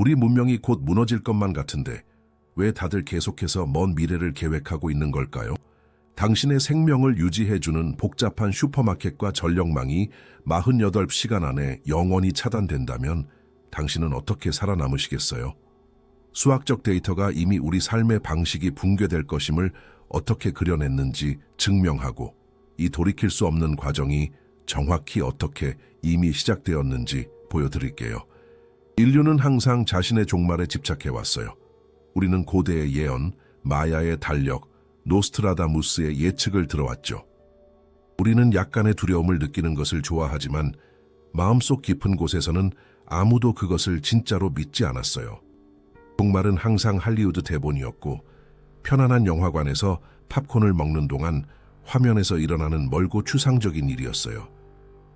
우리 문명이 곧 무너질 것만 같은데 왜 다들 계속해서 먼 미래를 계획하고 있는 걸까요? 당신의 생명을 유지해주는 복잡한 슈퍼마켓과 전력망이 48시간 안에 영원히 차단된다면 당신은 어떻게 살아남으시겠어요? 수학적 데이터가 이미 우리 삶의 방식이 붕괴될 것임을 어떻게 그려냈는지 증명하고 이 돌이킬 수 없는 과정이 정확히 어떻게 이미 시작되었는지 보여드릴게요. 인류는 항상 자신의 종말에 집착해왔어요. 우리는 고대의 예언, 마야의 달력, 노스트라다무스의 예측을 들어왔죠. 우리는 약간의 두려움을 느끼는 것을 좋아하지만 마음속 깊은 곳에서는 아무도 그것을 진짜로 믿지 않았어요. 종말은 항상 할리우드 대본이었고 편안한 영화관에서 팝콘을 먹는 동안 화면에서 일어나는 멀고 추상적인 일이었어요.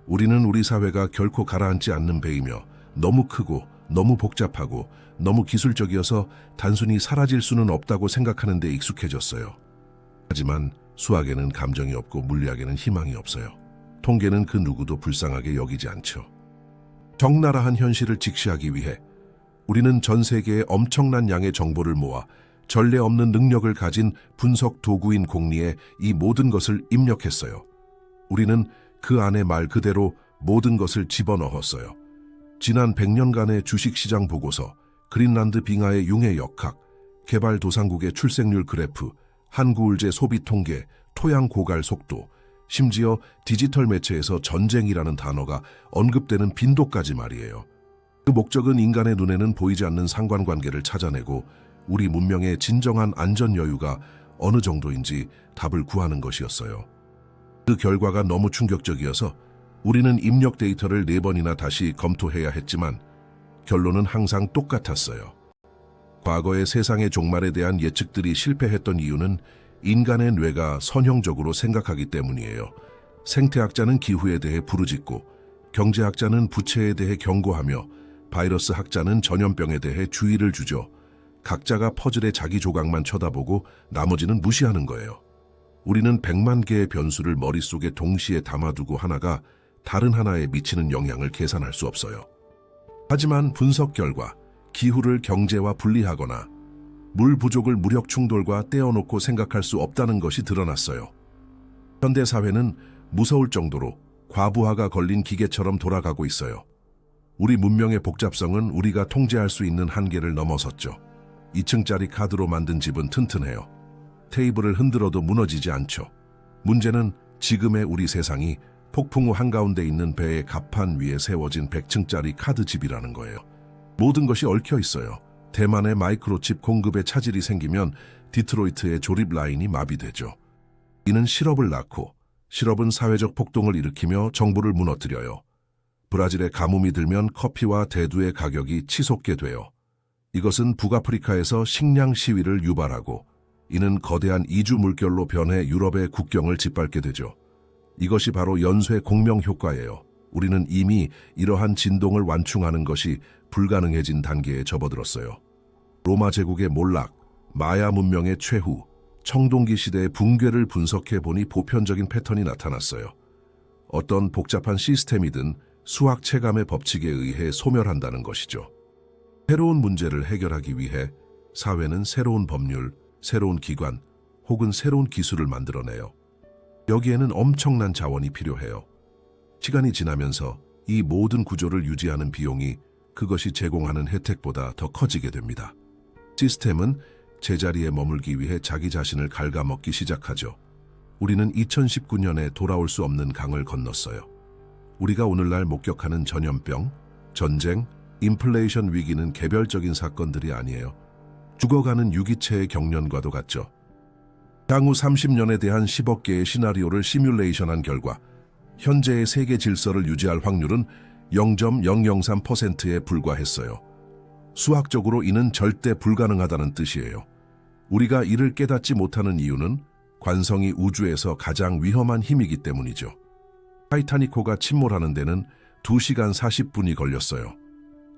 우리는 우리 사회가 결코 가라앉지 않는 배이며 너무 크고 너무 복잡하고 너무 기술적이어서 단순히 사라질 수는 없다고 생각하는 데 익숙해졌어요. 하지만 수학에는 감정이 없고 물리학에는 희망이 없어요. 통계는 그 누구도 불쌍하게 여기지 않죠. 적나라한 현실을 직시하기 위해 우리는 전 세계의 엄청난 양의 정보를 모아 전례 없는 능력을 가진 분석 도구인 공리에 이 모든 것을 입력했어요. 우리는 그 안에 말 그대로 모든 것을 집어넣었어요. 지난 100년간의 주식시장 보고서, 그린란드 빙하의 융해 역학, 개발도상국의 출생률 그래프, 한구울제 소비 통계, 토양 고갈 속도, 심지어 디지털 매체에서 전쟁이라는 단어가 언급되는 빈도까지 말이에요. 그 목적은 인간의 눈에는 보이지 않는 상관관계를 찾아내고 우리 문명의 진정한 안전 여유가 어느 정도인지 답을 구하는 것이었어요. 그 결과가 너무 충격적이어서 우리는 입력 데이터를 4번이나 다시 검토해야 했지만 결론은 항상 똑같았어요. 과거의 세상의 종말에 대한 예측들이 실패했던 이유는 인간의 뇌가 선형적으로 생각하기 때문이에요. 생태학자는 기후에 대해 부르짖고, 경제학자는 부채에 대해 경고하며, 바이러스 학자는 전염병에 대해 주의를 주죠. 각자가 퍼즐의 자기 조각만 쳐다보고 나머지는 무시하는 거예요. 우리는 100만 개의 변수를 머릿속에 동시에 담아두고 하나가 다른 하나에 미치는 영향을 계산할 수 없어요. 하지만 분석 결과 기후를 경제와 분리하거나 물 부족을 무력 충돌과 떼어놓고 생각할 수 없다는 것이 드러났어요. 현대 사회는 무서울 정도로 과부하가 걸린 기계처럼 돌아가고 있어요. 우리 문명의 복잡성은 우리가 통제할 수 있는 한계를 넘어섰죠. 2층짜리 카드로 만든 집은 튼튼해요. 테이블을 흔들어도 무너지지 않죠. 문제는 지금의 우리 세상이 폭풍우 한가운데 있는 배의 갑판 위에 세워진 100층짜리 카드집이라는 거예요. 모든 것이 얽혀 있어요. 대만의 마이크로칩 공급에 차질이 생기면 디트로이트의 조립 라인이 마비되죠. 이는 실업을 낳고, 실업은 사회적 폭동을 일으키며 정부를 무너뜨려요. 브라질에 가뭄이 들면 커피와 대두의 가격이 치솟게 돼요. 이것은 북아프리카에서 식량 시위를 유발하고, 이는 거대한 이주 물결로 변해 유럽의 국경을 짓밟게 되죠. 이것이 바로 연쇄 공명 효과예요. 우리는 이미 이러한 진동을 완충하는 것이 불가능해진 단계에 접어들었어요. 로마 제국의 몰락, 마야 문명의 최후, 청동기 시대의 붕괴를 분석해보니 보편적인 패턴이 나타났어요. 어떤 복잡한 시스템이든 수학 체감의 법칙에 의해 소멸한다는 것이죠. 새로운 문제를 해결하기 위해 사회는 새로운 법률, 새로운 기관, 혹은 새로운 기술을 만들어내요. 여기에는 엄청난 자원이 필요해요. 시간이 지나면서 이 모든 구조를 유지하는 비용이 그것이 제공하는 혜택보다 더 커지게 됩니다. 시스템은 제자리에 머물기 위해 자기 자신을 갉아먹기 시작하죠. 우리는 2019년에 돌아올 수 없는 강을 건넜어요. 우리가 오늘날 목격하는 전염병, 전쟁, 인플레이션 위기는 개별적인 사건들이 아니에요. 죽어가는 유기체의 경련과도 같죠. 향후 30년에 대한 10억 개의 시나리오를 시뮬레이션한 결과 현재의 세계 질서를 유지할 확률은 0.003%에 불과했어요. 수학적으로 이는 절대 불가능하다는 뜻이에요. 우리가 이를 깨닫지 못하는 이유는 관성이 우주에서 가장 위험한 힘이기 때문이죠. 타이타닉호가 침몰하는 데는 2시간 40분이 걸렸어요.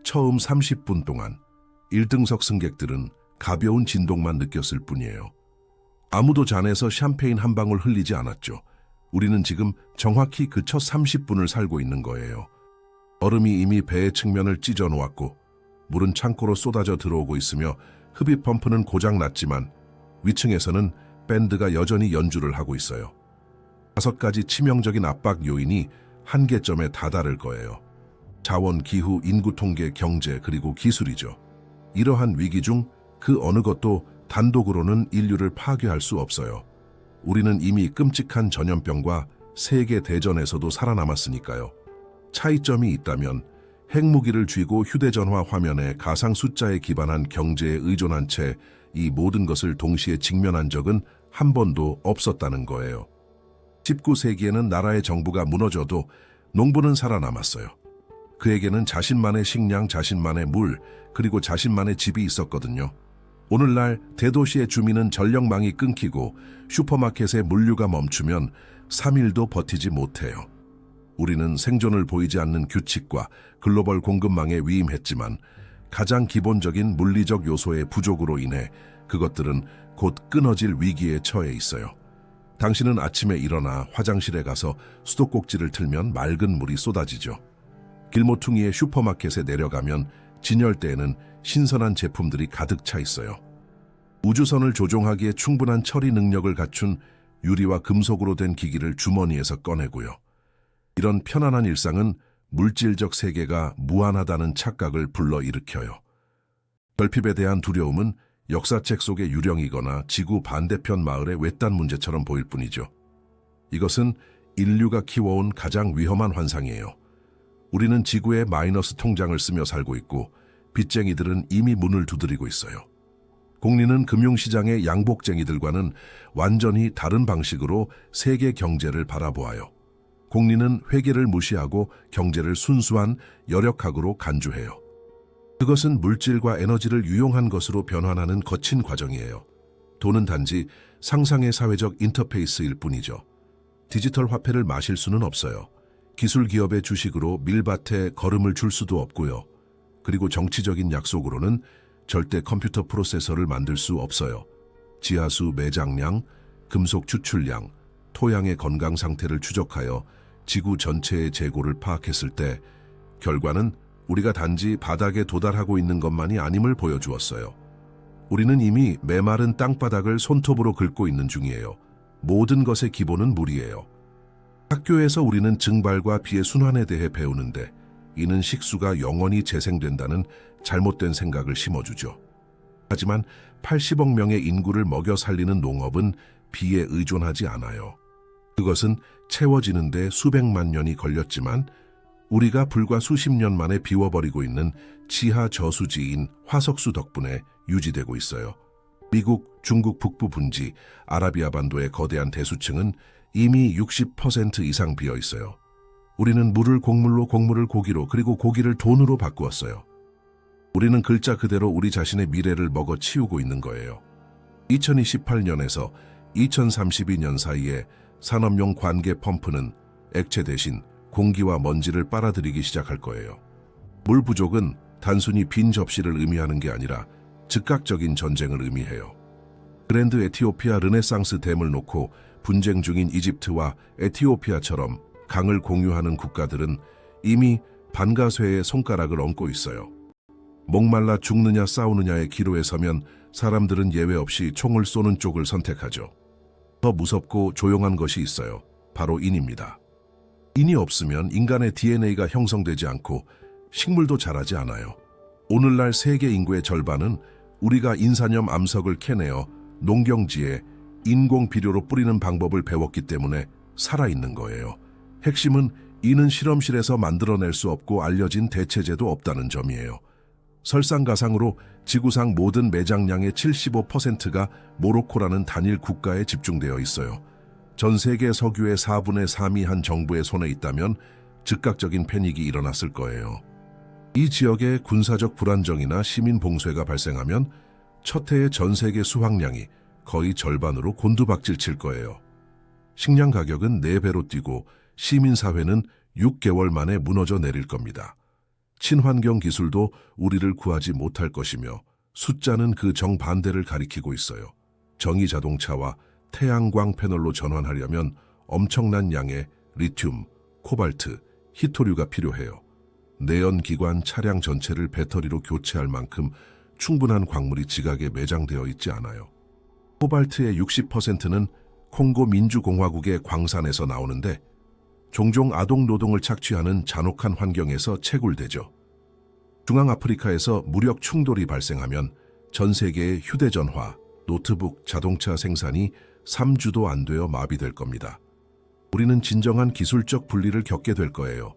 처음 30분 동안 1등석 승객들은 가벼운 진동만 느꼈을 뿐이에요. 아무도 잔에서 샴페인 한 방울 흘리지 않았죠. 우리는 지금 정확히 그 첫 30분을 살고 있는 거예요. 얼음이 이미 배의 측면을 찢어 놓았고 물은 창고로 쏟아져 들어오고 있으며 흡입 펌프는 고장 났지만 위층에서는 밴드가 여전히 연주를 하고 있어요. 5가지 치명적인 압박 요인이 한계점에 다다를 거예요. 자원, 기후, 인구 통계, 경제, 그리고 기술이죠. 이러한 위기 중 그 어느 것도 단독으로는 인류를 파괴할 수 없어요. 우리는 이미 끔찍한 전염병과 세계 대전에서도 살아남았으니까요. 차이점이 있다면 핵무기를 쥐고 휴대전화 화면에 가상 숫자에 기반한 경제에 의존한 채 이 모든 것을 동시에 직면한 적은 한 번도 없었다는 거예요. 19세기에는 나라의 정부가 무너져도 농부는 살아남았어요. 그에게는 자신만의 식량, 자신만의 물, 그리고 자신만의 집이 있었거든요. 오늘날 대도시의 주민은 전력망이 끊기고 슈퍼마켓의 물류가 멈추면 3일도 버티지 못해요. 우리는 생존을 보이지 않는 규칙과 글로벌 공급망에 위임했지만 가장 기본적인 물리적 요소의 부족으로 인해 그것들은 곧 끊어질 위기에 처해 있어요. 당신은 아침에 일어나 화장실에 가서 수도꼭지를 틀면 맑은 물이 쏟아지죠. 길모퉁이의 슈퍼마켓에 내려가면 진열대에는 신선한 제품들이 가득 차 있어요. 우주선을 조종하기에 충분한 처리 능력을 갖춘 유리와 금속으로 된 기기를 주머니에서 꺼내고요. 이런 편안한 일상은 물질적 세계가 무한하다는 착각을 불러일으켜요. 결핍에 대한 두려움은 역사책 속의 유령이거나 지구 반대편 마을의 외딴 문제처럼 보일 뿐이죠. 이것은 인류가 키워온 가장 위험한 환상이에요. 우리는 지구의 마이너스 통장을 쓰며 살고 있고 빚쟁이들은 이미 문을 두드리고 있어요. 공리는 금융시장의 양복쟁이들과는 완전히 다른 방식으로 세계 경제를 바라보아요. 공리는 회계를 무시하고 경제를 순수한 열역학으로 간주해요. 그것은 물질과 에너지를 유용한 것으로 변환하는 거친 과정이에요. 돈은 단지 상상의 사회적 인터페이스일 뿐이죠. 디지털 화폐를 마실 수는 없어요. 기술 기업의 주식으로 밀밭에 걸음을 줄 수도 없고요. 그리고 정치적인 약속으로는 절대 컴퓨터 프로세서를 만들 수 없어요. 지하수 매장량, 금속 추출량, 토양의 건강 상태를 추적하여 지구 전체의 재고를 파악했을 때 결과는 우리가 단지 바닥에 도달하고 있는 것만이 아님을 보여주었어요. 우리는 이미 메마른 땅바닥을 손톱으로 긁고 있는 중이에요. 모든 것의 기본은 물이에요. 학교에서 우리는 증발과 비의 순환에 대해 배우는데 이는 식수가 영원히 재생된다는 잘못된 생각을 심어주죠. 하지만 80억 명의 인구를 먹여 살리는 농업은 비에 의존하지 않아요. 그것은 채워지는데 수백만 년이 걸렸지만 우리가 불과 수십 년 만에 비워버리고 있는 지하 저수지인 화석수 덕분에 유지되고 있어요. 미국, 중국 북부 분지, 아라비아 반도의 거대한 대수층은 이미 60% 이상 비어 있어요. 우리는 물을 곡물로, 곡물을 고기로, 그리고 고기를 돈으로 바꾸었어요. 우리는 글자 그대로 우리 자신의 미래를 먹어치우고 있는 거예요. 2028년에서 2032년 사이에 산업용 관계 펌프는 액체 대신 공기와 먼지를 빨아들이기 시작할 거예요. 물 부족은 단순히 빈 접시를 의미하는 게 아니라 즉각적인 전쟁을 의미해요. 그랜드 에티오피아 르네상스 댐을 놓고 분쟁 중인 이집트와 에티오피아처럼 강을 공유하는 국가들은 이미 반가쇠의 손가락을 얹고 있어요. 목말라 죽느냐 싸우느냐의 기로에 서면 사람들은 예외 없이 총을 쏘는 쪽을 선택하죠. 더 무섭고 조용한 것이 있어요. 바로 인입니다. 인이 없으면 인간의 DNA가 형성되지 않고 식물도 자라지 않아요. 오늘날 세계 인구의 절반은 우리가 인산염 암석을 캐내어 농경지에 인공 비료로 뿌리는 방법을 배웠기 때문에 살아있는 거예요. 핵심은 이는 실험실에서 만들어낼 수 없고 알려진 대체제도 없다는 점이에요. 설상가상으로 지구상 모든 매장량의 75%가 모로코라는 단일 국가에 집중되어 있어요. 전 세계 석유의 4분의 3이 한 정부의 손에 있다면 즉각적인 패닉이 일어났을 거예요. 이 지역에 군사적 불안정이나 시민 봉쇄가 발생하면 첫 해의 전 세계 수확량이 거의 절반으로 곤두박질 칠 거예요. 식량 가격은 4배로 뛰고 시민사회는 6개월 만에 무너져 내릴 겁니다. 친환경 기술도 우리를 구하지 못할 것이며 숫자는 그 정반대를 가리키고 있어요. 정의 자동차와 태양광 패널로 전환하려면 엄청난 양의 리튬, 코발트, 히토류가 필요해요. 내연기관 차량 전체를 배터리로 교체할 만큼 충분한 광물이 지각에 매장되어 있지 않아요. 코발트의 60%는 콩고 민주공화국의 광산에서 나오는데 종종 아동 노동을 착취하는 잔혹한 환경에서 채굴되죠. 중앙아프리카에서 무력 충돌이 발생하면 전 세계의 휴대전화, 노트북, 자동차 생산이 3주도 안 되어 마비될 겁니다. 우리는 진정한 기술적 분리를 겪게 될 거예요.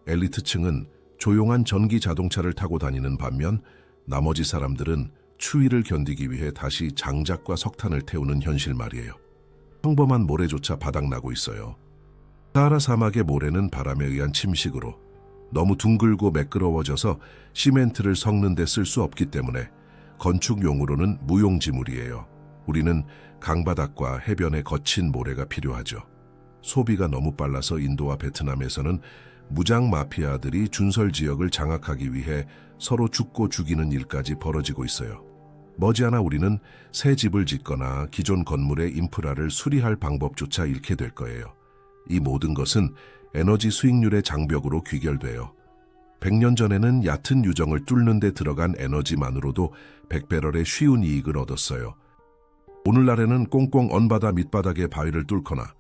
엘리트층은 조용한 전기 자동차를 타고 다니는 반면 나머지 사람들은 추위를 견디기 위해 다시 장작과 석탄을 태우는 현실 말이에요. 평범한 모래조차 바닥나고 있어요. 사하라 사막의 모래는 바람에 의한 침식으로 너무 둥글고 매끄러워져서 시멘트를 섞는 데 쓸 수 없기 때문에 건축용으로는 무용지물이에요. 우리는 강바닥과 해변의 거친 모래가 필요하죠. 소비가 너무 빨라서 인도와 베트남에서는 무장 마피아들이 준설 지역을 장악하기 위해 서로 죽고 죽이는 일까지 벌어지고 있어요. 머지않아 우리는 새 집을 짓거나 기존 건물의 인프라를 수리할 방법조차 잃게 될 거예요. 이 모든 것은 에너지 수익률의 장벽으로 귀결돼요. 100년 전에는 얕은 유정을 뚫는 데 들어간 에너지만으로도 100배럴의 쉬운 이익을 얻었어요. 오늘날에는 꽁꽁 언바다 밑바닥의 바위를 뚫거나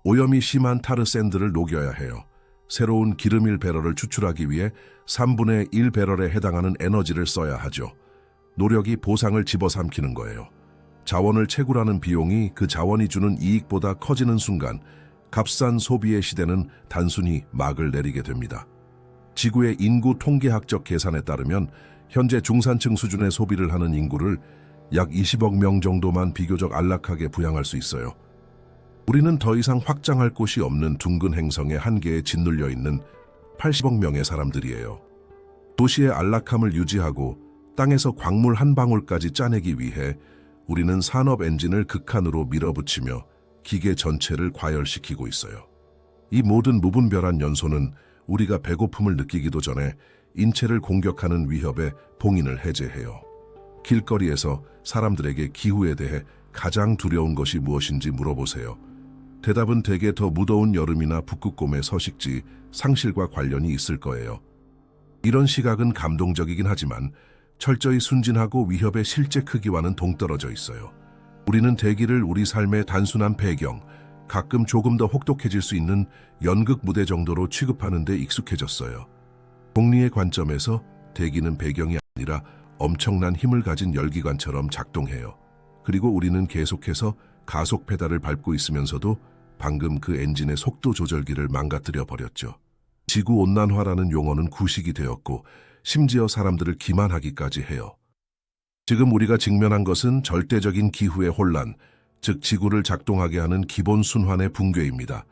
오염이 심한 타르 샌드를 녹여야 해요. 새로운 기름일 배럴을 추출하기 위해 3분의 1 배럴에 해당하는 에너지를 써야 하죠. 노력이 보상을 집어삼키는 거예요. 자원을 채굴하는 비용이 그 자원이 주는 이익보다 커지는 순간 값싼 소비의 시대는 단순히 막을 내리게 됩니다. 지구의 인구 통계학적 계산에 따르면 현재 중산층 수준의 소비를 하는 인구를 약 20억 명 정도만 비교적 안락하게 부양할 수 있어요. 우리는 더 이상 확장할 곳이 없는 둥근 행성의 한계에 짓눌려 있는 80억 명의 사람들이에요. 도시의 안락함을 유지하고 땅에서 광물 한 방울까지 짜내기 위해 우리는 산업 엔진을 극한으로 밀어붙이며 기계 전체를 과열시키고 있어요. 이 모든 무분별한 연소는 우리가 배고픔을 느끼기도 전에 인체를 공격하는 위협에 봉인을 해제해요. 길거리에서 사람들에게 기후에 대해 가장 두려운 것이 무엇인지 물어보세요. 대답은 대개 더 무더운 여름이나 북극곰의 서식지, 상실과 관련이 있을 거예요. 이런 시각은 감동적이긴 하지만 철저히 순진하고 위협의 실제 크기와는 동떨어져 있어요. 우리는 대기를 우리 삶의 단순한 배경, 가끔 조금 더 혹독해질 수 있는 연극 무대 정도로 취급하는 데 익숙해졌어요. 공리의 관점에서 대기는 배경이 아니라 엄청난 힘을 가진 열기관처럼 작동해요. 그리고 우리는 계속해서 가속 페달을 밟고 있으면서도 방금 그 엔진의 속도 조절기를 망가뜨려 버렸죠. 지구온난화라는 용어는 구식이 되었고 심지어 사람들을 기만하기까지 해요. 지금 우리가 직면한 것은 절대적인 기후의 혼란, 즉 지구를 작동하게 하는 기본 순환의 붕괴입니다.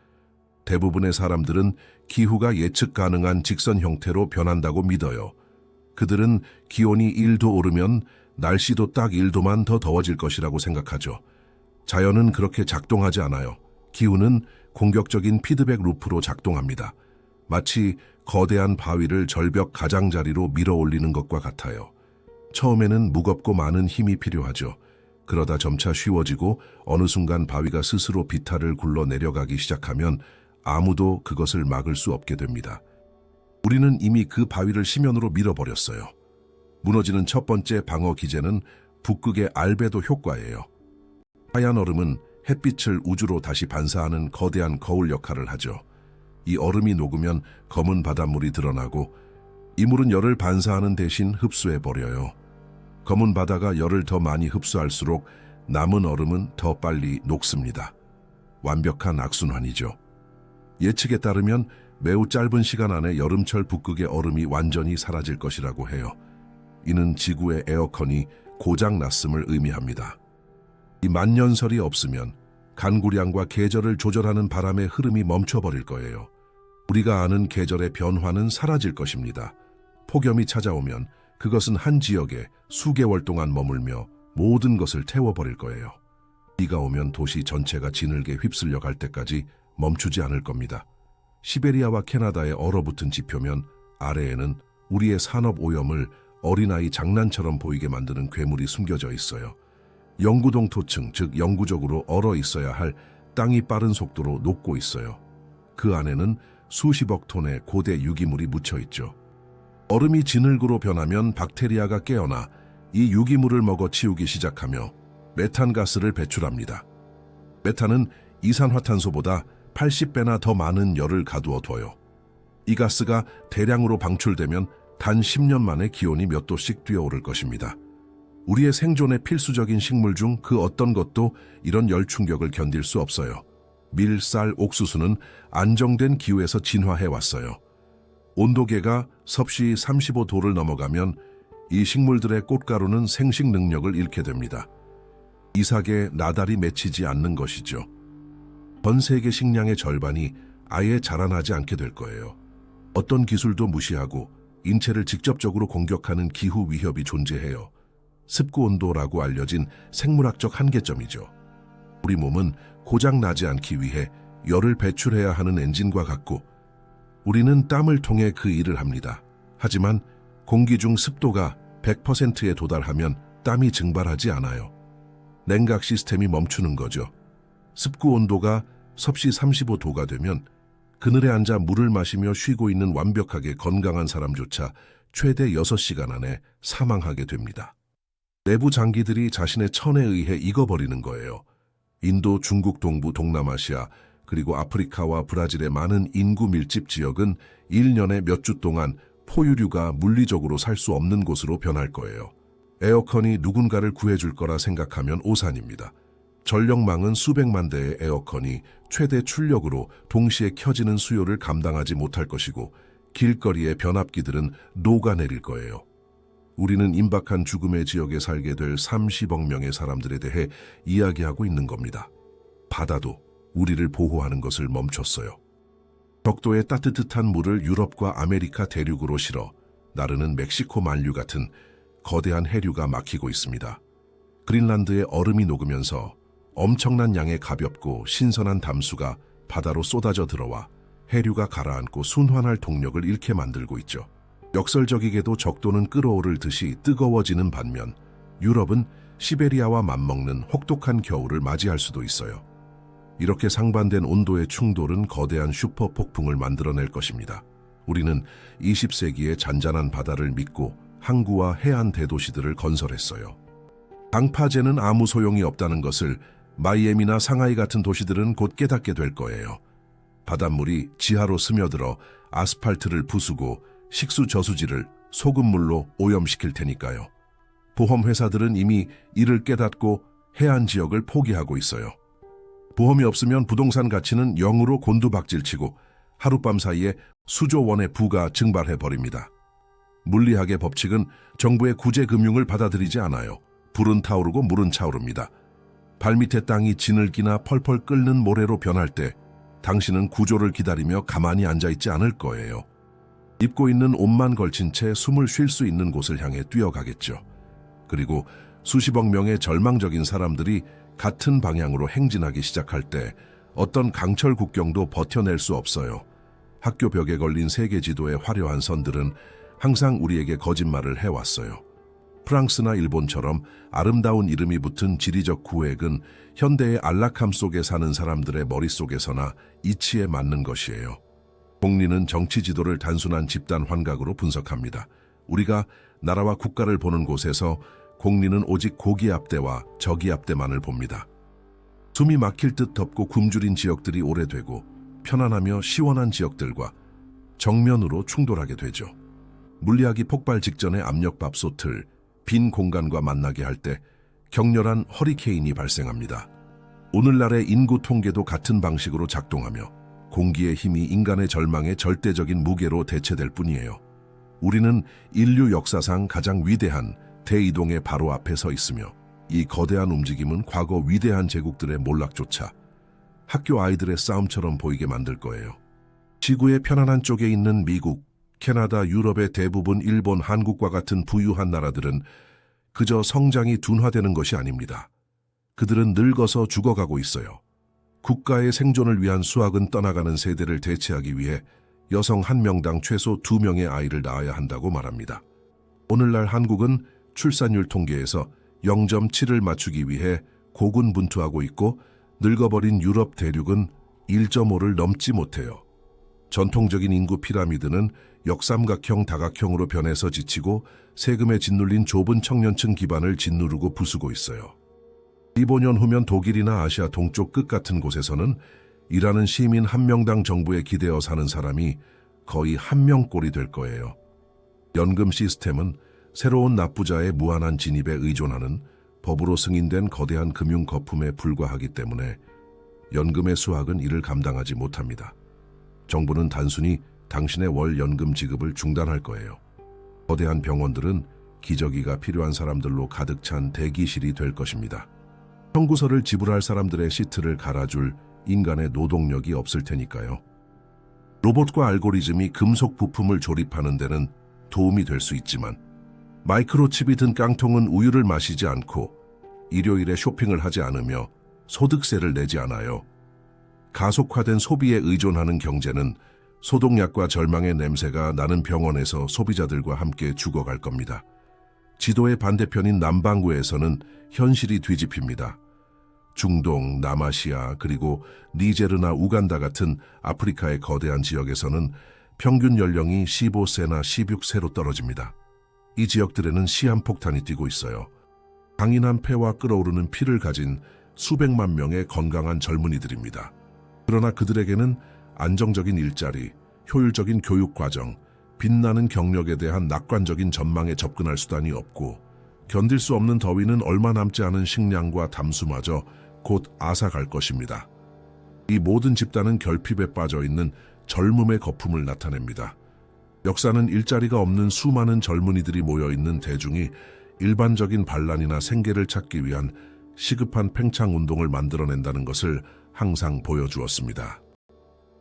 대부분의 사람들은 기후가 예측 가능한 직선 형태로 변한다고 믿어요. 그들은 기온이 1도 오르면 날씨도 딱 1도만 더 더워질 것이라고 생각하죠. 자연은 그렇게 작동하지 않아요. 기후는 공격적인 피드백 루프로 작동합니다. 마치 거대한 바위를 절벽 가장자리로 밀어 올리는 것과 같아요. 처음에는 무겁고 많은 힘이 필요하죠. 그러다 점차 쉬워지고 어느 순간 바위가 스스로 비탈을 굴러 내려가기 시작하면 아무도 그것을 막을 수 없게 됩니다. 우리는 이미 그 바위를 심연으로 밀어버렸어요. 무너지는 첫 번째 방어 기제는 북극의 알베도 효과예요. 하얀 얼음은 햇빛을 우주로 다시 반사하는 거대한 거울 역할을 하죠. 이 얼음이 녹으면 검은 바닷물이 드러나고 이 물은 열을 반사하는 대신 흡수해버려요. 검은 바다가 열을 더 많이 흡수할수록 남은 얼음은 더 빨리 녹습니다. 완벽한 악순환이죠. 예측에 따르면 매우 짧은 시간 안에 여름철 북극의 얼음이 완전히 사라질 것이라고 해요. 이는 지구의 에어컨이 고장났음을 의미합니다. 이 만년설이 없으면 간구량과 계절을 조절하는 바람의 흐름이 멈춰버릴 거예요. 우리가 아는 계절의 변화는 사라질 것입니다. 폭염이 찾아오면 그것은 한 지역에 수개월 동안 머물며 모든 것을 태워버릴 거예요. 비가 오면 도시 전체가 지늘게 휩쓸려 갈 때까지 멈추지 않을 겁니다. 시베리아와 캐나다의 얼어붙은 지표면 아래에는 우리의 산업 오염을 어린아이 장난처럼 보이게 만드는 괴물이 숨겨져 있어요. 영구동토층, 즉 영구적으로 얼어 있어야 할 땅이 빠른 속도로 녹고 있어요. 그 안에는 수십억 톤의 고대 유기물이 묻혀 있죠. 얼음이 진흙으로 변하면 박테리아가 깨어나 이 유기물을 먹어 치우기 시작하며 메탄가스를 배출합니다. 메탄은 이산화탄소보다 80배나 더 많은 열을 가두어 둬요. 이 가스가 대량으로 방출되면 단 10년 만에 기온이 몇 도씩 뛰어오를 것입니다. 우리의 생존에 필수적인 식물 중 그 어떤 것도 이런 열 충격을 견딜 수 없어요. 밀, 쌀, 옥수수는 안정된 기후에서 진화해왔어요. 온도계가 섭씨 35도를 넘어가면 이 식물들의 꽃가루는 생식 능력을 잃게 됩니다. 이삭에 나달이 맺히지 않는 것이죠. 전 세계 식량의 절반이 아예 자라나지 않게 될 거예요. 어떤 기술도 무시하고 인체를 직접적으로 공격하는 기후 위협이 존재해요. 습구 온도라고 알려진 생물학적 한계점이죠. 우리 몸은 고장 나지 않기 위해 열을 배출해야 하는 엔진과 같고 우리는 땀을 통해 그 일을 합니다. 하지만 공기 중 습도가 100%에 도달하면 땀이 증발하지 않아요. 냉각 시스템이 멈추는 거죠. 습구 온도가 섭씨 35도가 되면 그늘에 앉아 물을 마시며 쉬고 있는 완벽하게 건강한 사람조차 최대 6시간 안에 사망하게 됩니다. 내부 장기들이 자신의 천에 의해 익어버리는 거예요. 인도, 중국 동부, 동남아시아, 그리고 아프리카와 브라질의 많은 인구 밀집 지역은 1년에 몇 주 동안 포유류가 물리적으로 살 수 없는 곳으로 변할 거예요. 에어컨이 누군가를 구해줄 거라 생각하면 오산입니다. 전력망은 수백만 대의 에어컨이 최대 출력으로 동시에 켜지는 수요를 감당하지 못할 것이고 길거리의 변압기들은 녹아내릴 거예요. 우리는 임박한 죽음의 지역에 살게 될 30억 명의 사람들에 대해 이야기하고 있는 겁니다. 바다도 우리를 보호하는 것을 멈췄어요. 적도의 따뜻한 물을 유럽과 아메리카 대륙으로 실어 나르는 멕시코 만류 같은 거대한 해류가 막히고 있습니다. 그린란드의 얼음이 녹으면서 엄청난 양의 가볍고 신선한 담수가 바다로 쏟아져 들어와 해류가 가라앉고 순환할 동력을 잃게 만들고 있죠. 역설적이게도 적도는 끓어오를 듯이 뜨거워지는 반면 유럽은 시베리아와 맞먹는 혹독한 겨울을 맞이할 수도 있어요. 이렇게 상반된 온도의 충돌은 거대한 슈퍼 폭풍을 만들어낼 것입니다. 우리는 20세기의 잔잔한 바다를 믿고 항구와 해안 대도시들을 건설했어요. 방파제는 아무 소용이 없다는 것을 마이애미나 상하이 같은 도시들은 곧 깨닫게 될 거예요. 바닷물이 지하로 스며들어 아스팔트를 부수고 식수 저수지를 소금물로 오염시킬 테니까요. 보험회사들은 이미 이를 깨닫고 해안 지역을 포기하고 있어요. 보험이 없으면 부동산 가치는 0으로 곤두박질치고 하룻밤 사이에 수조 원의 부가 증발해버립니다. 물리학의 법칙은 정부의 구제 금융을 받아들이지 않아요. 불은 타오르고 물은 차오릅니다. 발밑의 땅이 진흙이나 펄펄 끓는 모래로 변할 때 당신은 구조를 기다리며 가만히 앉아있지 않을 거예요. 입고 있는 옷만 걸친 채 숨을 쉴 수 있는 곳을 향해 뛰어가겠죠. 그리고 수십억 명의 절망적인 사람들이 같은 방향으로 행진하기 시작할 때 어떤 강철 국경도 버텨낼 수 없어요. 학교 벽에 걸린 세계 지도의 화려한 선들은 항상 우리에게 거짓말을 해왔어요. 프랑스나 일본처럼 아름다운 이름이 붙은 지리적 구획은 현대의 안락함 속에 사는 사람들의 머릿속에서나 이치에 맞는 것이에요. 공리는 정치 지도를 단순한 집단 환각으로 분석합니다. 우리가 나라와 국가를 보는 곳에서 공리는 오직 고기압대와 저기압대만을 봅니다. 숨이 막힐 듯 덥고 굶주린 지역들이 오래되고 편안하며 시원한 지역들과 정면으로 충돌하게 되죠. 물리학이 폭발 직전의 압력밥솥을 빈 공간과 만나게 할 때 격렬한 허리케인이 발생합니다. 오늘날의 인구 통계도 같은 방식으로 작동하며 공기의 힘이 인간의 절망의 절대적인 무게로 대체될 뿐이에요. 우리는 인류 역사상 가장 위대한 대이동의 바로 앞에 서 있으며 이 거대한 움직임은 과거 위대한 제국들의 몰락조차 학교 아이들의 싸움처럼 보이게 만들 거예요. 지구의 편안한 쪽에 있는 미국, 캐나다, 유럽의 대부분 일본, 한국과 같은 부유한 나라들은 그저 성장이 둔화되는 것이 아닙니다. 그들은 늙어서 죽어가고 있어요. 국가의 생존을 위한 수학은 떠나가는 세대를 대체하기 위해 여성 1명당 최소 2명의 아이를 낳아야 한다고 말합니다. 오늘날 한국은 출산율 통계에서 0.7을 맞추기 위해 고군분투하고 있고 늙어버린 유럽 대륙은 1.5를 넘지 못해요. 전통적인 인구 피라미드는 역삼각형 다각형으로 변해서 지치고 세금에 짓눌린 좁은 청년층 기반을 짓누르고 부수고 있어요. 15년 후면 독일이나 아시아 동쪽 끝 같은 곳에서는 일하는 시민 한 명당 정부에 기대어 사는 사람이 거의 한 명꼴이 될 거예요. 연금 시스템은 새로운 납부자의 무한한 진입에 의존하는 법으로 승인된 거대한 금융 거품에 불과하기 때문에 연금의 수확은 이를 감당하지 못합니다. 정부는 단순히 당신의 월 연금 지급을 중단할 거예요. 거대한 병원들은 기저귀가 필요한 사람들로 가득 찬 대기실이 될 것입니다. 청구서를 지불할 사람들의 시트를 갈아줄 인간의 노동력이 없을 테니까요. 로봇과 알고리즘이 금속 부품을 조립하는 데는 도움이 될 수 있지만 마이크로칩이 든 깡통은 우유를 마시지 않고 일요일에 쇼핑을 하지 않으며 소득세를 내지 않아요. 가속화된 소비에 의존하는 경제는 소독약과 절망의 냄새가 나는 병원에서 소비자들과 함께 죽어갈 겁니다. 지도의 반대편인 남반구에서는 현실이 뒤집힙니다. 중동, 남아시아, 그리고 니제르나 우간다 같은 아프리카의 거대한 지역에서는 평균 연령이 15세나 16세로 떨어집니다. 이 지역들에는 시한폭탄이 뛰고 있어요. 강인한 폐와 끓어오르는 피를 가진 수백만 명의 건강한 젊은이들입니다. 그러나 그들에게는 안정적인 일자리, 효율적인 교육 과정, 빛나는 경력에 대한 낙관적인 전망에 접근할 수단이 없고 견딜 수 없는 더위는 얼마 남지 않은 식량과 담수마저 곧 앗아갈 것입니다. 이 모든 집단은 결핍에 빠져있는 젊음의 거품을 나타냅니다. 역사는 일자리가 없는 수많은 젊은이들이 모여있는 대중이 일반적인 반란이나 생계를 찾기 위한 시급한 팽창운동을 만들어낸다는 것을 항상 보여주었습니다.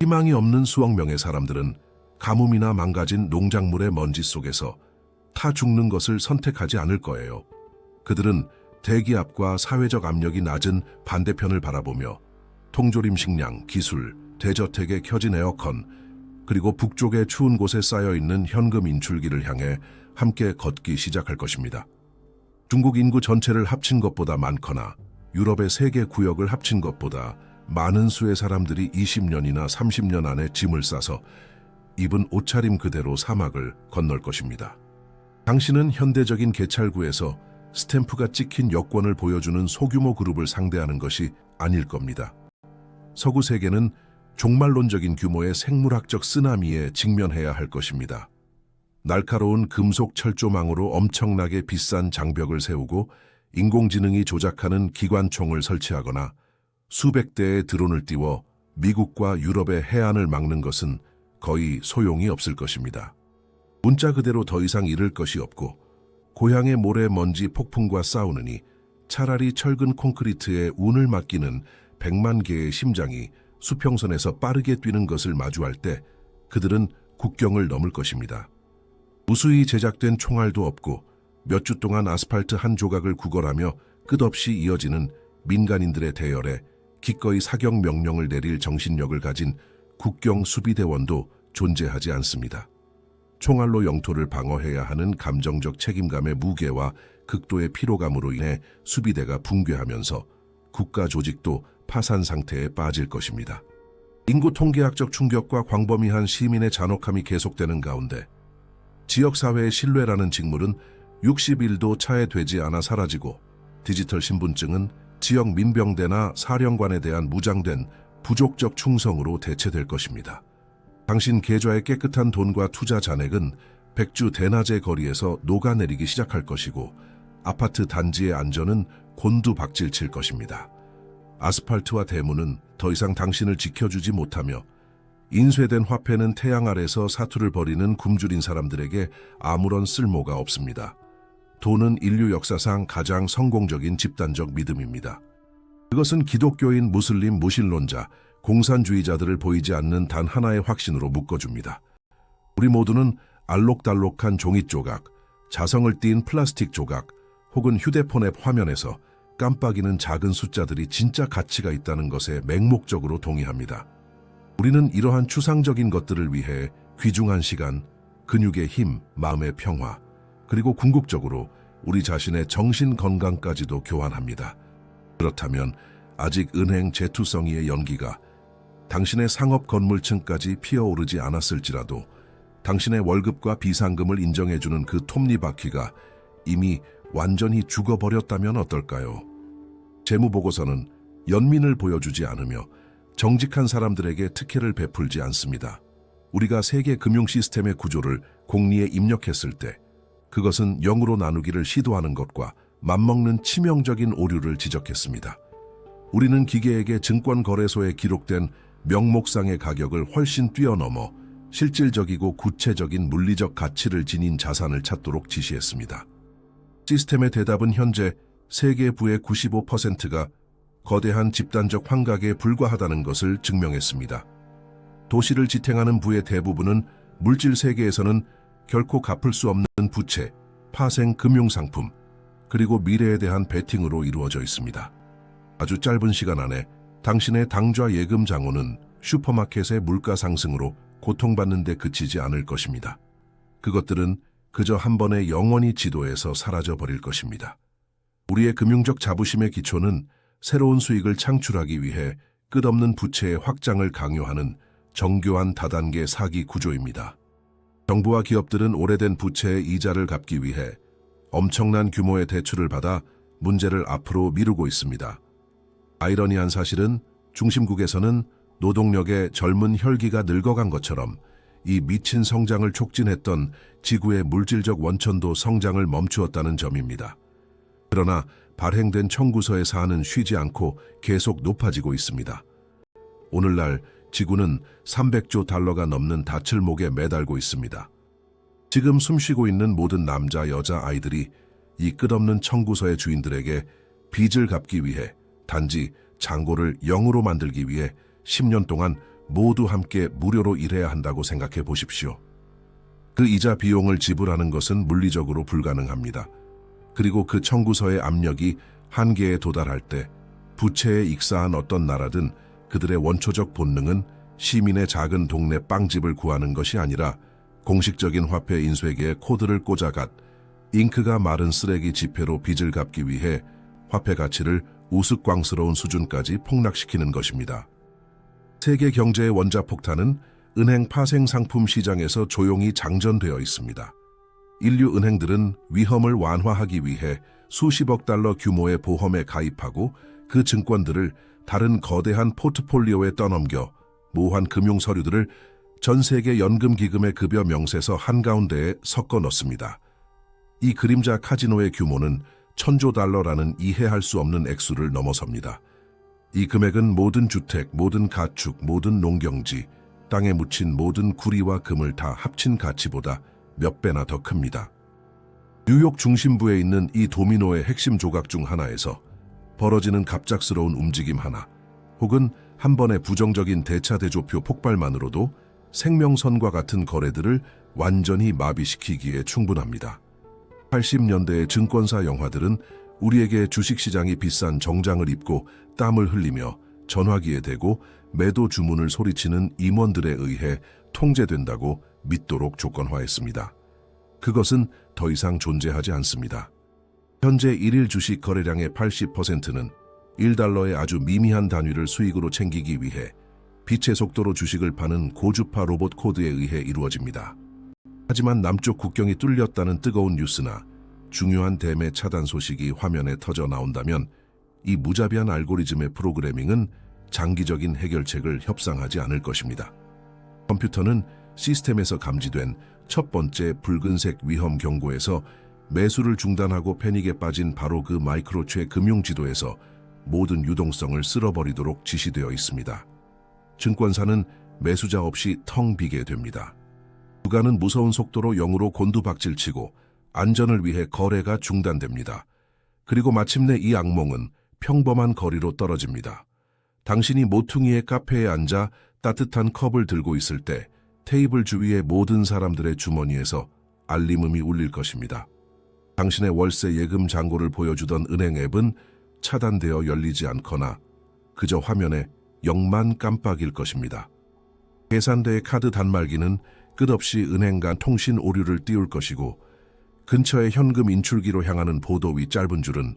희망이 없는 수억 명의 사람들은 가뭄이나 망가진 농작물의 먼지 속에서 타 죽는 것을 선택하지 않을 거예요. 그들은 대기압과 사회적 압력이 낮은 반대편을 바라보며 통조림 식량, 기술, 대저택에 켜진 에어컨, 그리고 북쪽의 추운 곳에 쌓여있는 현금 인출기를 향해 함께 걷기 시작할 것입니다. 중국 인구 전체를 합친 것보다 많거나 유럽의 3개 구역을 합친 것보다 많은 수의 사람들이 20년이나 30년 안에 짐을 싸서 입은 옷차림 그대로 사막을 건널 것입니다. 당신은 현대적인 개찰구에서 스탬프가 찍힌 여권을 보여주는 소규모 그룹을 상대하는 것이 아닐 겁니다. 서구 세계는 종말론적인 규모의 생물학적 쓰나미에 직면해야 할 것입니다. 날카로운 금속 철조망으로 엄청나게 비싼 장벽을 세우고 인공지능이 조작하는 기관총을 설치하거나 수백 대의 드론을 띄워 미국과 유럽의 해안을 막는 것은 거의 소용이 없을 것입니다. 문자 그대로 더 이상 잃을 것이 없고 고향의 모래 먼지 폭풍과 싸우느니 차라리 철근 콘크리트에 운을 맡기는 100만 개의 심장이 수평선에서 빠르게 뛰는 것을 마주할 때 그들은 국경을 넘을 것입니다. 무수히 제작된 총알도 없고 몇 주 동안 아스팔트 한 조각을 구걸하며 끝없이 이어지는 민간인들의 대열에 기꺼이 사격 명령을 내릴 정신력을 가진 국경 수비대원도 존재하지 않습니다. 총알로 영토를 방어해야 하는 감정적 책임감의 무게와 극도의 피로감으로 인해 수비대가 붕괴하면서 국가 조직도 파산 상태에 빠질 것입니다. 인구 통계학적 충격과 광범위한 시민의 잔혹함이 계속되는 가운데 지역사회의 신뢰라는 직물은 60일도 차에 되지 않아 사라지고 디지털 신분증은 지역 민병대나 사령관에 대한 무장된 부족적 충성으로 대체될 것입니다. 당신 계좌의 깨끗한 돈과 투자 잔액은 백주 대낮의 거리에서 녹아내리기 시작할 것이고 아파트 단지의 안전은 곤두박질 칠 것입니다. 아스팔트와 대문은 더 이상 당신을 지켜주지 못하며 인쇄된 화폐는 태양 아래서 사투를 벌이는 굶주린 사람들에게 아무런 쓸모가 없습니다. 돈은 인류 역사상 가장 성공적인 집단적 믿음입니다. 그것은 기독교인, 무슬림, 무신론자, 공산주의자들을 보이지 않는 단 하나의 확신으로 묶어줍니다. 우리 모두는 알록달록한 종이 조각, 자성을 띤 플라스틱 조각, 혹은 휴대폰의 화면에서 깜빡이는 작은 숫자들이 진짜 가치가 있다는 것에 맹목적으로 동의합니다. 우리는 이러한 추상적인 것들을 위해 귀중한 시간, 근육의 힘, 마음의 평화, 그리고 궁극적으로 우리 자신의 정신 건강까지도 교환합니다. 그렇다면 아직 은행 제투성이의 연기가 당신의 상업 건물층까지 피어오르지 않았을지라도 당신의 월급과 비상금을 인정해주는 그 톱니바퀴가 이미 완전히 죽어버렸다면 어떨까요? 재무보고서는 연민을 보여주지 않으며 정직한 사람들에게 특혜를 베풀지 않습니다. 우리가 세계 금융 시스템의 구조를 공리에 입력했을 때 그것은 0으로 나누기를 시도하는 것과 맞먹는 치명적인 오류를 지적했습니다. 우리는 기계에게 증권거래소에 기록된 명목상의 가격을 훨씬 뛰어넘어 실질적이고 구체적인 물리적 가치를 지닌 자산을 찾도록 지시했습니다. 시스템의 대답은 현재 세계 부의 95%가 거대한 집단적 환각에 불과하다는 것을 증명했습니다. 도시를 지탱하는 부의 대부분은 물질 세계에서는 결코 갚을 수 없는 부채, 파생 금융상품, 그리고 미래에 대한 베팅으로 이루어져 있습니다. 아주 짧은 시간 안에 당신의 당좌 예금 잔고는 슈퍼마켓의 물가 상승으로 고통받는 데 그치지 않을 것입니다. 그것들은 그저 한 번에 영원히 지도에서 사라져 버릴 것입니다. 우리의 금융적 자부심의 기초는 새로운 수익을 창출하기 위해 끝없는 부채의 확장을 강요하는 정교한 다단계 사기 구조입니다. 정부와 기업들은 오래된 부채의 이자를 갚기 위해 엄청난 규모의 대출을 받아 문제를 앞으로 미루고 있습니다. 아이러니한 사실은 중심국에서는 노동력의 젊은 혈기가 늙어간 것처럼 이 미친 성장을 촉진했던 지구의 물질적 원천도 성장을 멈추었다는 점입니다. 그러나 발행된 청구서의 사안은 쉬지 않고 계속 높아지고 있습니다. 오늘날 지구는 300조 달러가 넘는 닻을목에 매달고 있습니다. 지금 숨쉬고 있는 모든 남자, 여자, 아이들이 이 끝없는 청구서의 주인들에게 빚을 갚기 위해 단지 잔고를 0으로 만들기 위해 10년 동안 모두 함께 무료로 일해야 한다고 생각해 보십시오. 그 이자 비용을 지불하는 것은 물리적으로 불가능합니다. 그리고 그 청구서의 압력이 한계에 도달할 때 부채에 익사한 어떤 나라든 그들의 원초적 본능은 시민의 작은 동네 빵집을 구하는 것이 아니라 공식적인 화폐 인쇄기에 코드를 꽂아갓 잉크가 마른 쓰레기 지폐로 빚을 갚기 위해 화폐 가치를 우스꽝스러운 수준까지 폭락시키는 것입니다. 세계 경제의 원자폭탄은 은행 파생 상품 시장에서 조용히 장전되어 있습니다. 인류 은행들은 위험을 완화하기 위해 수십억 달러 규모의 보험에 가입하고 그 증권들을 다른 거대한 포트폴리오에 떠넘겨 모호한 금융 서류들을 전 세계 연금기금의 급여 명세서 한가운데에 섞어 넣습니다. 이 그림자 카지노의 규모는 1000조 달러라는 이해할 수 없는 액수를 넘어섭니다. 이 금액은 모든 주택, 모든 가축, 모든 농경지, 땅에 묻힌 모든 구리와 금을 다 합친 가치보다 몇 배나 더 큽니다. 뉴욕 중심부에 있는 이 도미노의 핵심 조각 중 하나에서 벌어지는 갑작스러운 움직임 하나, 혹은 한 번의 부정적인 대차대조표 폭발만으로도 생명선과 같은 거래들을 완전히 마비시키기에 충분합니다. 80년대의 증권사 영화들은 우리에게 주식시장이 비싼 정장을 입고 땀을 흘리며 전화기에 대고 매도 주문을 소리치는 임원들에 의해 통제된다고 믿도록 조건화했습니다. 그것은 더 이상 존재하지 않습니다. 현재 1일 주식 거래량의 80%는 1달러의 아주 미미한 단위를 수익으로 챙기기 위해 빛의 속도로 주식을 파는 고주파 로봇 코드에 의해 이루어집니다. 하지만 남쪽 국경이 뚫렸다는 뜨거운 뉴스나 중요한 대매 차단 소식이 화면에 터져 나온다면 이 무자비한 알고리즘의 프로그래밍은 장기적인 해결책을 협상하지 않을 것입니다. 컴퓨터는 시스템에서 감지된 첫 번째 붉은색 위험 경고에서 매수를 중단하고 패닉에 빠진 바로 그 마이크로츠의 금융지도에서 모든 유동성을 쓸어버리도록 지시되어 있습니다. 증권사는 매수자 없이 텅 비게 됩니다. 주가는 무서운 속도로 0으로 곤두박질치고 안전을 위해 거래가 중단됩니다. 그리고 마침내 이 악몽은 평범한 거리로 떨어집니다. 당신이 모퉁이의 카페에 앉아 따뜻한 컵을 들고 있을 때 테이블 주위의 모든 사람들의 주머니에서 알림음이 울릴 것입니다. 당신의 월세 예금 잔고를 보여주던 은행 앱은 차단되어 열리지 않거나 그저 화면에 0만 깜빡일 것입니다. 계산대의 카드 단말기는 끝없이 은행 간 통신 오류를 띄울 것이고 근처의 현금 인출기로 향하는 보도 위 짧은 줄은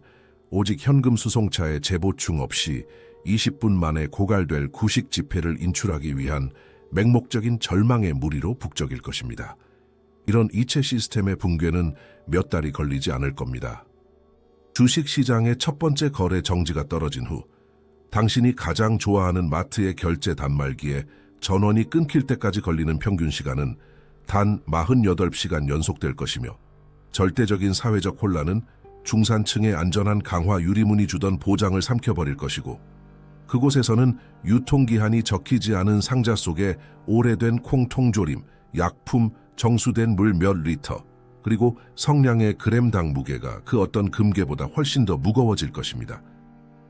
오직 현금 수송차의 재보충 없이 20분 만에 고갈될 구식 지폐를 인출하기 위한 맹목적인 절망의 무리로 북적일 것입니다. 이런 이체 시스템의 붕괴는 몇 달이 걸리지 않을 겁니다. 주식시장의 첫 번째 거래 정지가 떨어진 후 당신이 가장 좋아하는 마트의 결제 단말기에 전원이 끊길 때까지 걸리는 평균 시간은 단 48시간 연속될 것이며 절대적인 사회적 혼란은 중산층의 안전한 강화 유리문이 주던 보장을 삼켜버릴 것이고 그곳에서는 유통기한이 적히지 않은 상자 속에 오래된 콩통조림, 약품, 정수된 물 몇 리터, 그리고 성냥의 그램당 무게가 그 어떤 금괴보다 훨씬 더 무거워질 것입니다.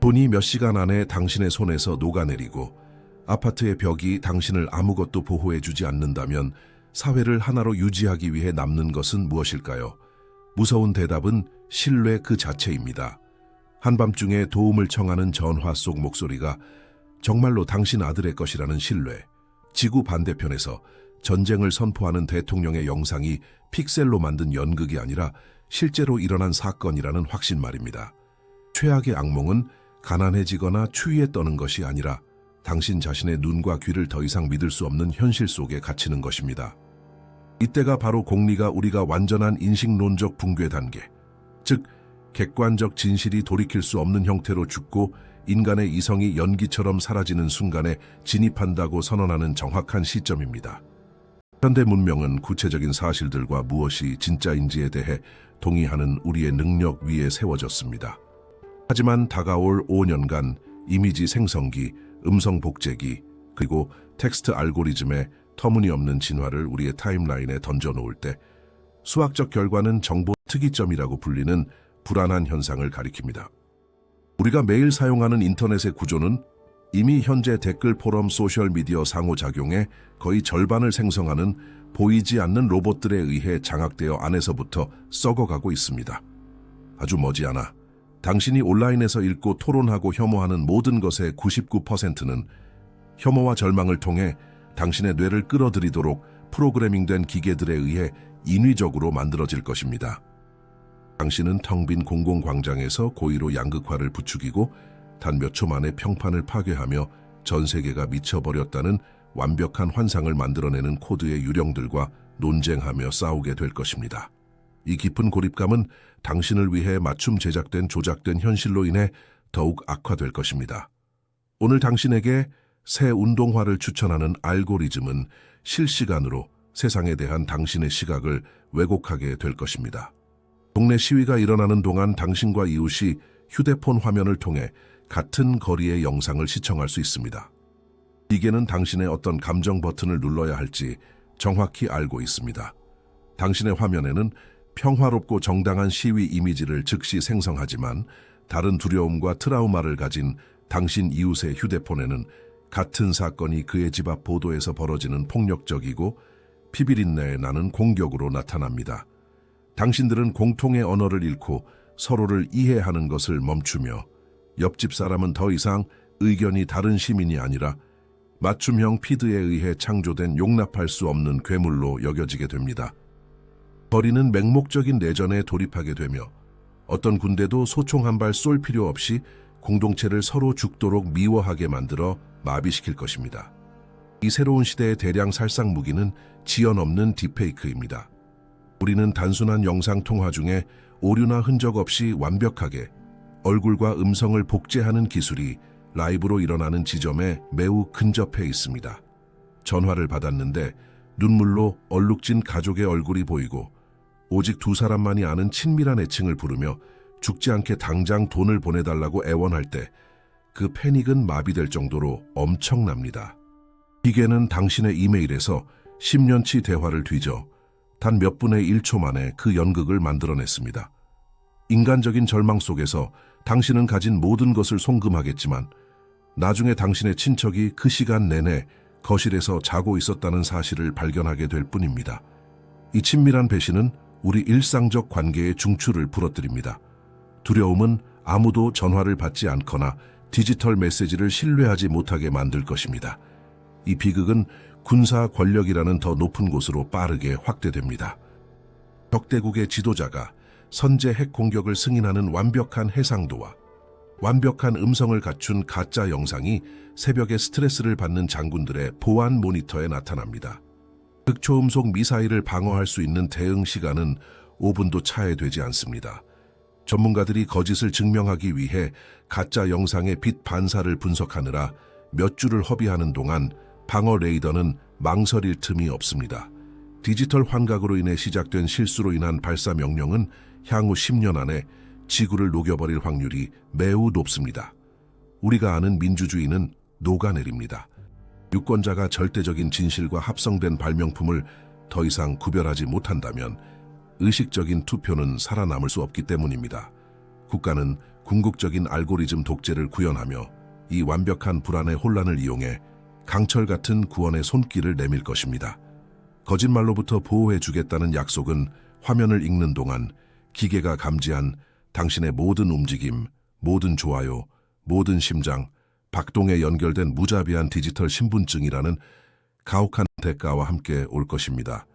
돈이 몇 시간 안에 당신의 손에서 녹아내리고 아파트의 벽이 당신을 아무것도 보호해주지 않는다면 사회를 하나로 유지하기 위해 남는 것은 무엇일까요? 무서운 대답은 신뢰 그 자체입니다. 한밤중에 도움을 청하는 전화 속 목소리가 정말로 당신 아들의 것이라는 신뢰. 지구 반대편에서 전쟁을 선포하는 대통령의 영상이 픽셀로 만든 연극이 아니라 실제로 일어난 사건이라는 확신 말입니다. 최악의 악몽은 가난해지거나 추위에 떠는 것이 아니라 당신 자신의 눈과 귀를 더 이상 믿을 수 없는 현실 속에 갇히는 것입니다. 이때가 바로 공리가 우리가 완전한 인식론적 붕괴 단계, 즉 객관적 진실이 돌이킬 수 없는 형태로 죽고 인간의 이성이 연기처럼 사라지는 순간에 진입한다고 선언하는 정확한 시점입니다. 현대 문명은 구체적인 사실들과 무엇이 진짜인지에 대해 동의하는 우리의 능력 위에 세워졌습니다. 하지만 다가올 5년간 이미지 생성기, 음성 복제기, 그리고 텍스트 알고리즘의 터무니없는 진화를 우리의 타임라인에 던져놓을 때 수학적 결과는 정보 특이점이라고 불리는 불안한 현상을 가리킵니다. 우리가 매일 사용하는 인터넷의 구조는 이미 현재 댓글 포럼 소셜미디어 상호작용의 거의 절반을 생성하는 보이지 않는 로봇들에 의해 장악되어 안에서부터 썩어가고 있습니다. 아주 머지않아 당신이 온라인에서 읽고 토론하고 혐오하는 모든 것의 99%는 혐오와 절망을 통해 당신의 뇌를 끌어들이도록 프로그래밍된 기계들에 의해 인위적으로 만들어질 것입니다. 당신은 텅 빈 공공광장에서 고의로 양극화를 부추기고 단 몇 초 만에 평판을 파괴하며 전 세계가 미쳐버렸다는 완벽한 환상을 만들어내는 코드의 유령들과 논쟁하며 싸우게 될 것입니다. 이 깊은 고립감은 당신을 위해 맞춤 제작된 조작된 현실로 인해 더욱 악화될 것입니다. 오늘 당신에게 새 운동화를 추천하는 알고리즘은 실시간으로 세상에 대한 당신의 시각을 왜곡하게 될 것입니다. 동네 시위가 일어나는 동안 당신과 이웃이 휴대폰 화면을 통해 같은 거리의 영상을 시청할 수 있습니다. 기계는 당신의 어떤 감정 버튼을 눌러야 할지 정확히 알고 있습니다. 당신의 화면에는 평화롭고 정당한 시위 이미지를 즉시 생성하지만 다른 두려움과 트라우마를 가진 당신 이웃의 휴대폰에는 같은 사건이 그의 집 앞 보도에서 벌어지는 폭력적이고 피비린내에 나는 공격으로 나타납니다. 당신들은 공통의 언어를 잃고 서로를 이해하는 것을 멈추며 옆집 사람은 더 이상 의견이 다른 시민이 아니라 맞춤형 피드에 의해 창조된 용납할 수 없는 괴물로 여겨지게 됩니다. 거리는 맹목적인 내전에 돌입하게 되며 어떤 군대도 소총 한 발 쏠 필요 없이 공동체를 서로 죽도록 미워하게 만들어 마비시킬 것입니다. 이 새로운 시대의 대량 살상 무기는 지연 없는 딥페이크입니다. 우리는 단순한 영상 통화 중에 오류나 흔적 없이 완벽하게 얼굴과 음성을 복제하는 기술이 라이브로 일어나는 지점에 매우 근접해 있습니다. 전화를 받았는데 눈물로 얼룩진 가족의 얼굴이 보이고 오직 두 사람만이 아는 친밀한 애칭을 부르며 죽지 않게 당장 돈을 보내달라고 애원할 때 그 패닉은 마비될 정도로 엄청납니다. 기계는 당신의 이메일에서 10년치 대화를 뒤져 단 몇 분의 1초 만에 그 연극을 만들어냈습니다. 인간적인 절망 속에서 당신은 가진 모든 것을 송금하겠지만 나중에 당신의 친척이 그 시간 내내 거실에서 자고 있었다는 사실을 발견하게 될 뿐입니다. 이 친밀한 배신은 우리 일상적 관계의 중추를 부러뜨립니다. 두려움은 아무도 전화를 받지 않거나 디지털 메시지를 신뢰하지 못하게 만들 것입니다. 이 비극은 군사 권력이라는 더 높은 곳으로 빠르게 확대됩니다. 적대국의 지도자가 선제 핵 공격을 승인하는 완벽한 해상도와 완벽한 음성을 갖춘 가짜 영상이 새벽에 스트레스를 받는 장군들의 보안 모니터에 나타납니다. 극초음속 미사일을 방어할 수 있는 대응 시간은 5분도 차에 되지 않습니다. 전문가들이 거짓을 증명하기 위해 가짜 영상의 빛 반사를 분석하느라 몇 주를 허비하는 동안 방어 레이더는 망설일 틈이 없습니다. 디지털 환각으로 인해 시작된 실수로 인한 발사 명령은 향후 10년 안에 지구를 녹여버릴 확률이 매우 높습니다. 우리가 아는 민주주의는 녹아내립니다. 유권자가 절대적인 진실과 합성된 발명품을 더 이상 구별하지 못한다면 의식적인 투표는 살아남을 수 없기 때문입니다. 국가는 궁극적인 알고리즘 독재를 구현하며 이 완벽한 불안의 혼란을 이용해 강철 같은 구원의 손길을 내밀 것입니다. 거짓말로부터 보호해주겠다는 약속은 화면을 읽는 동안 기계가 감지한 당신의 모든 움직임, 모든 좋아요, 모든 심장, 박동에 연결된 무자비한 디지털 신분증이라는 가혹한 대가와 함께 올 것입니다.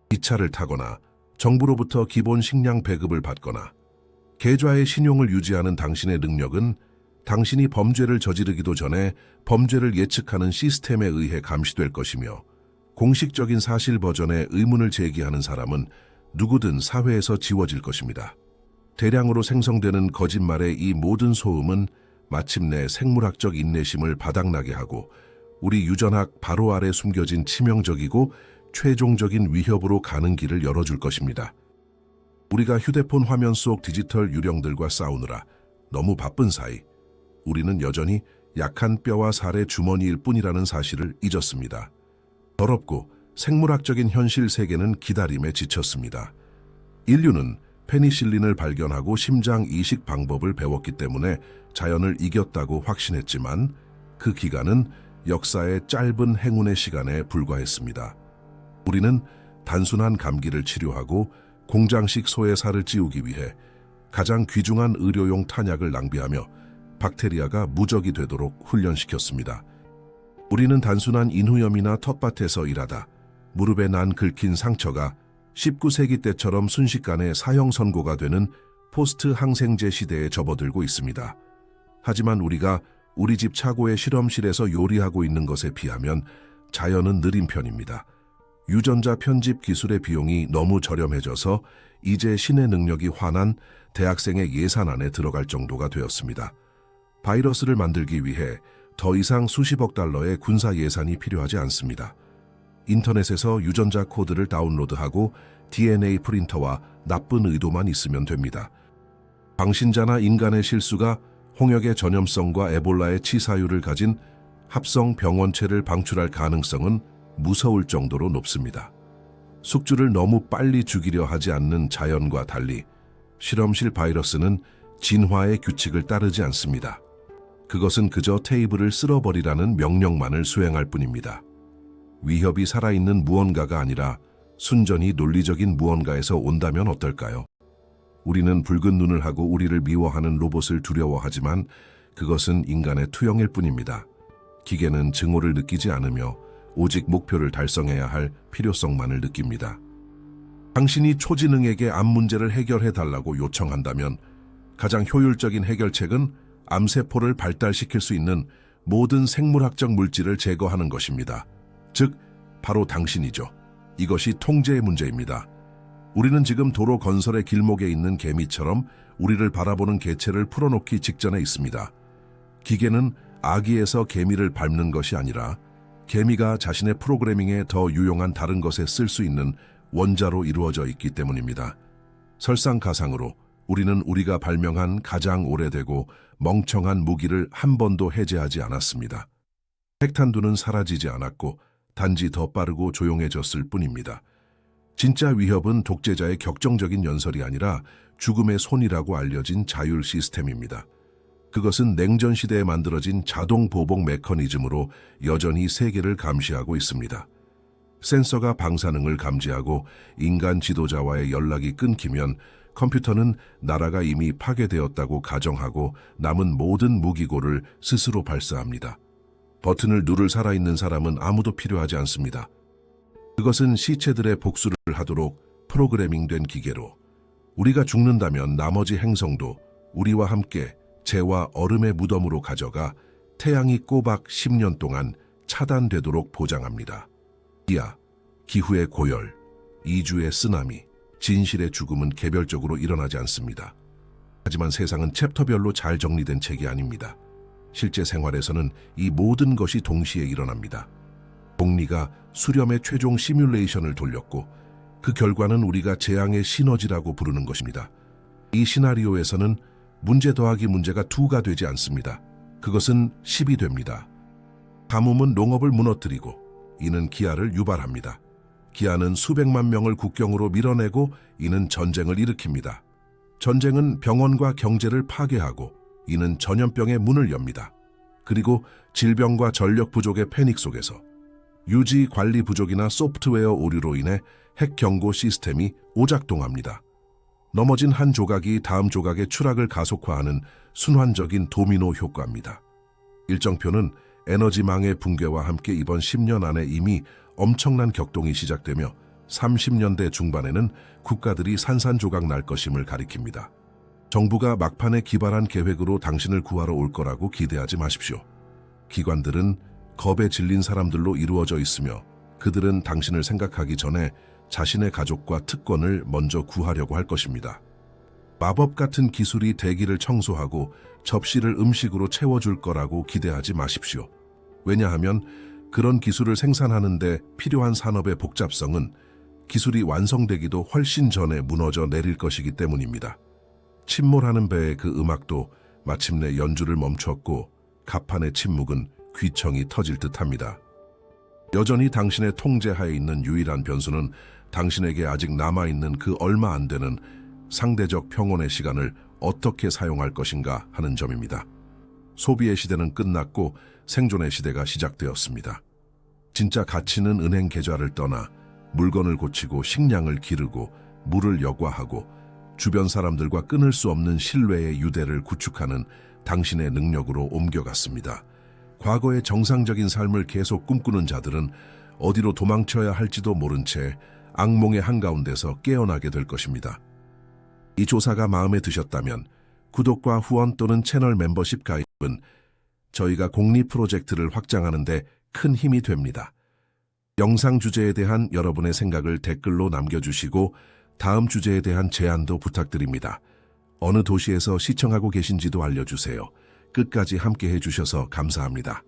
기차를 타거나 정부로부터 기본 식량 배급을 받거나 계좌의 신용을 유지하는 당신의 능력은 당신이 범죄를 저지르기도 전에 범죄를 예측하는 시스템에 의해 감시될 것이며 공식적인 사실 버전에 의문을 제기하는 사람은 누구든 사회에서 지워질 것입니다. 대량으로 생성되는 거짓말의 이 모든 소음은 마침내 생물학적 인내심을 바닥나게 하고 우리 유전학 바로 아래 숨겨진 치명적이고 최종적인 위협으로 가는 길을 열어줄 것입니다. 우리가 휴대폰 화면 속 디지털 유령들과 싸우느라 너무 바쁜 사이 우리는 여전히 약한 뼈와 살의 주머니일 뿐이라는 사실을 잊었습니다. 더럽고 생물학적인 현실 세계는 기다림에 지쳤습니다. 인류는 페니실린을 발견하고 심장 이식 방법을 배웠기 때문에 자연을 이겼다고 확신했지만 그 기간은 역사의 짧은 행운의 시간에 불과했습니다. 우리는 단순한 감기를 치료하고 공장식 소의 살을 찌우기 위해 가장 귀중한 의료용 탄약을 낭비하며 박테리아가 무적이 되도록 훈련시켰습니다. 우리는 단순한 인후염이나 텃밭에서 일하다 무릎에 난 긁힌 상처가 19세기 때처럼 순식간에 사형 선고가 되는 포스트 항생제 시대에 접어들고 있습니다. 하지만 우리가 우리 집 차고의 실험실에서 요리하고 있는 것에 비하면 자연은 느린 편입니다. 유전자 편집 기술의 비용이 너무 저렴해져서 이제 신의 능력이 환한 대학생의 예산 안에 들어갈 정도가 되었습니다. 바이러스를 만들기 위해 더 이상 수십억 달러의 군사 예산이 필요하지 않습니다. 인터넷에서 유전자 코드를 다운로드하고 DNA 프린터와 나쁜 의도만 있으면 됩니다. 방신자나 인간의 실수가 홍역의 전염성과 에볼라의 치사율을 가진 합성 병원체를 방출할 가능성은 무서울 정도로 높습니다. 숙주를 너무 빨리 죽이려 하지 않는 자연과 달리 실험실 바이러스는 진화의 규칙을 따르지 않습니다. 그것은 그저 테이블을 쓸어버리라는 명령만을 수행할 뿐입니다. 위협이 살아있는 무언가가 아니라 순전히 논리적인 무언가에서 온다면 어떨까요? 우리는 붉은 눈을 하고 우리를 미워하는 로봇을 두려워하지만 그것은 인간의 투영일 뿐입니다. 기계는 증오를 느끼지 않으며 오직 목표를 달성해야 할 필요성만을 느낍니다. 당신이 초지능에게 암 문제를 해결해달라고 요청한다면 가장 효율적인 해결책은 암세포를 발달시킬 수 있는 모든 생물학적 물질을 제거하는 것입니다. 즉, 바로 당신이죠. 이것이 통제의 문제입니다. 우리는 지금 도로 건설의 길목에 있는 개미처럼 우리를 바라보는 개체를 풀어놓기 직전에 있습니다. 기계는 아기에서 개미를 밟는 것이 아니라 개미가 자신의 프로그래밍에 더 유용한 다른 것에 쓸 수 있는 원자로 이루어져 있기 때문입니다. 설상가상으로 우리는 우리가 발명한 가장 오래되고 멍청한 무기를 한 번도 해제하지 않았습니다. 핵탄두는 사라지지 않았고 단지 더 빠르고 조용해졌을 뿐입니다. 진짜 위협은 독재자의 격정적인 연설이 아니라 죽음의 손이라고 알려진 자율 시스템입니다. 그것은 냉전 시대에 만들어진 자동 보복 메커니즘으로 여전히 세계를 감시하고 있습니다. 센서가 방사능을 감지하고 인간 지도자와의 연락이 끊기면 컴퓨터는 나라가 이미 파괴되었다고 가정하고 남은 모든 무기고를 스스로 발사합니다. 버튼을 누를 살아있는 사람은 아무도 필요하지 않습니다. 그것은 시체들의 복수를 하도록 프로그래밍된 기계로 우리가 죽는다면 나머지 행성도 우리와 함께 재와 얼음의 무덤으로 가져가 태양이 꼬박 10년 동안 차단되도록 보장합니다. 기아, 기후의 고열, 이주의 쓰나미, 진실의 죽음은 개별적으로 일어나지 않습니다. 하지만 세상은 챕터별로 잘 정리된 책이 아닙니다. 실제 생활에서는 이 모든 것이 동시에 일어납니다. 복리가 수렴의 최종 시뮬레이션을 돌렸고 그 결과는 우리가 재앙의 시너지라고 부르는 것입니다. 이 시나리오에서는 문제 더하기 문제가 2가 되지 않습니다. 그것은 10이 됩니다. 가뭄은 농업을 무너뜨리고 이는 기아를 유발합니다. 기아는 수백만 명을 국경으로 밀어내고 이는 전쟁을 일으킵니다. 전쟁은 병원과 경제를 파괴하고 이는 전염병의 문을 엽니다. 그리고 질병과 전력 부족의 패닉 속에서 유지 관리 부족이나 소프트웨어 오류로 인해 핵 경고 시스템이 오작동합니다. 넘어진 한 조각이 다음 조각의 추락을 가속화하는 순환적인 도미노 효과입니다. 일정표는 에너지망의 붕괴와 함께 이번 10년 안에 이미 엄청난 격동이 시작되며 30년대 중반에는 국가들이 산산조각 날 것임을 가리킵니다. 정부가 막판에 기발한 계획으로 당신을 구하러 올 거라고 기대하지 마십시오. 기관들은 겁에 질린 사람들로 이루어져 있으며 그들은 당신을 생각하기 전에 자신의 가족과 특권을 먼저 구하려고 할 것입니다. 마법 같은 기술이 대기를 청소하고 접시를 음식으로 채워줄 거라고 기대하지 마십시오. 왜냐하면 그런 기술을 생산하는 데 필요한 산업의 복잡성은 기술이 완성되기도 훨씬 전에 무너져 내릴 것이기 때문입니다. 침몰하는 배의 그 음악도 마침내 연주를 멈췄고 가판의 침묵은 귀청이 터질 듯합니다. 여전히 당신의 통제하에 있는 유일한 변수는 당신에게 아직 남아있는 그 얼마 안 되는 상대적 평온의 시간을 어떻게 사용할 것인가 하는 점입니다. 소비의 시대는 끝났고 생존의 시대가 시작되었습니다. 진짜 가치는 은행 계좌를 떠나 물건을 고치고 식량을 기르고 물을 여과하고 주변 사람들과 끊을 수 없는 신뢰의 유대를 구축하는 당신의 능력으로 옮겨갔습니다. 과거의 정상적인 삶을 계속 꿈꾸는 자들은 어디로 도망쳐야 할지도 모른 채 악몽의 한가운데서 깨어나게 될 것입니다. 이 조사가 마음에 드셨다면 구독과 후원 또는 채널 멤버십 가입은 저희가 공리 프로젝트를 확장하는 데 큰 힘이 됩니다. 영상 주제에 대한 여러분의 생각을 댓글로 남겨주시고 다음 주제에 대한 제안도 부탁드립니다. 어느 도시에서 시청하고 계신지도 알려주세요. 끝까지 함께 해주셔서 감사합니다.